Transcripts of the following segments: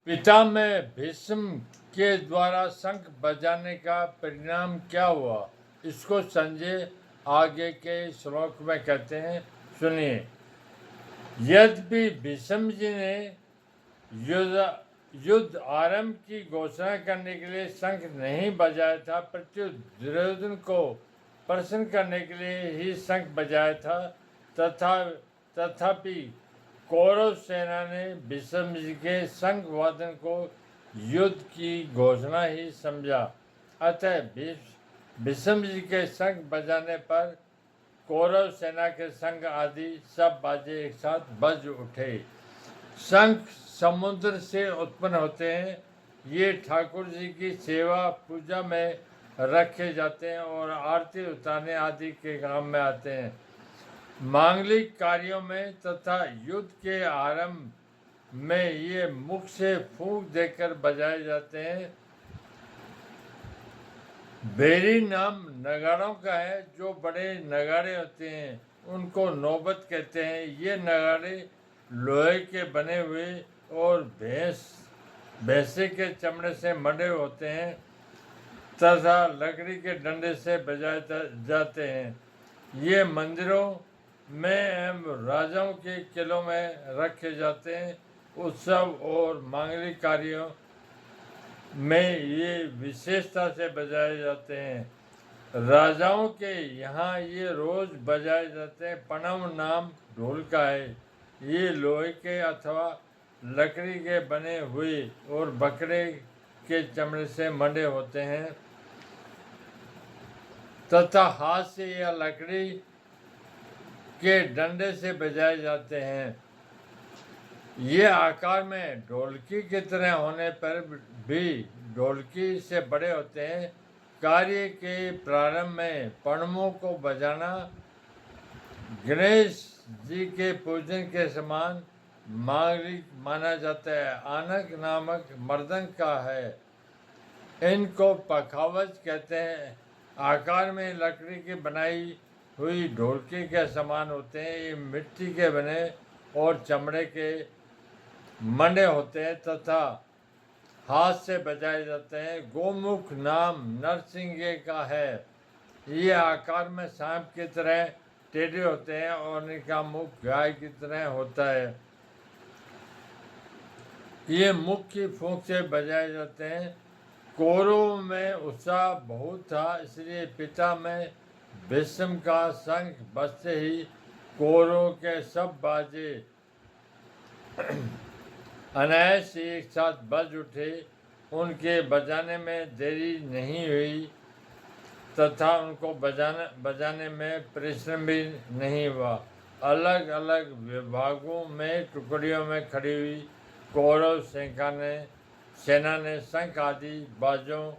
पिता में भीष्म के द्वारा शंख बजाने का परिणाम क्या हुआ, इसको संजय आगे के श्लोक में कहते हैं, सुनिए। यद्यपि भीष्म जी ने युद्ध आरंभ की घोषणा करने के लिए शंख नहीं बजाया था, प्रत्युत दुर्योधन को प्रसन्न करने के लिए ही शंख बजाया था। तथापि कौरव सेना ने भीष्म जी के शंख वादन को युद्ध की घोषणा ही समझा। अतः भीष्म जी के शंख बजाने पर कौरव सेना के शंख आदि सब बाजे एक साथ बज उठे। शंख समुद्र से उत्पन्न होते हैं। ये ठाकुर जी की सेवा पूजा में रखे जाते हैं और आरती उतारने आदि के काम में आते हैं। मांगलिक कार्यों में तथा युद्ध के आरंभ में ये मुख से फूंक देकर बजाए जाते हैं। बेरी नाम नगाड़ों का है। जो बड़े नगाड़े होते हैं उनको नौबत कहते हैं। ये नगाड़े लोहे के बने हुए और भैंसे के चमड़े से मढ़े होते हैं तथा लकड़ी के डंडे से बजाए जाते हैं। ये मंदिरों में एवं राजाओं के किलों में रखे जाते हैं। उत्सव और मांगलिक कार्यों में ये विशेषता से बजाए जाते हैं। राजाओं के यहाँ ये रोज बजाए जाते हैं। पणव नाम ढोल का है। ये लोहे के अथवा लकड़ी के बने हुए और बकरे के चमड़े से मंडे होते हैं तथा हाथ से या लकड़ी के डंडे से बजाए जाते हैं। ये आकार में ढोलकी की तरह होने पर भी ढोलकी से बड़े होते हैं। कार्य के प्रारंभ में पणमों को बजाना गणेश जी के पूजन के समान मांगलिक माना जाता है। आनक नामक मर्दंग का है। इनको पखावज कहते हैं। आकार में लकड़ी की बनाई हुई ढोलकी के समान होते हैं। ये मिट्टी के बने और चमड़े के मंडे होते हैं तथा हाथ से बजाए जाते हैं। गोमुख नाम नरसिंह का है। ये आकार में सांप की तरह टेढ़े होते हैं और इनका मुख गाय की तरह होता है। ये मुख की फूंक से बजाए जाते हैं। कौरवों में उत्साह बहुत था, इसलिए पिता में भीष्म का शंख बजते ही कौरवों के सब बाजे अनायास एक साथ बज उठे। उनके बजाने में देरी नहीं हुई तथा उनको बजाने में परिश्रम भी नहीं हुआ। अलग अलग विभागों में टुकड़ियों में खड़ी हुई कौरव सेना ने शंख आदि बाजों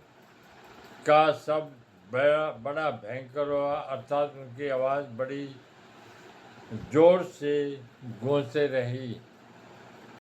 का सब बड़ा भयंकर हुआ, अर्थात उनकी आवाज़ बड़ी जोर से गूंजते रही।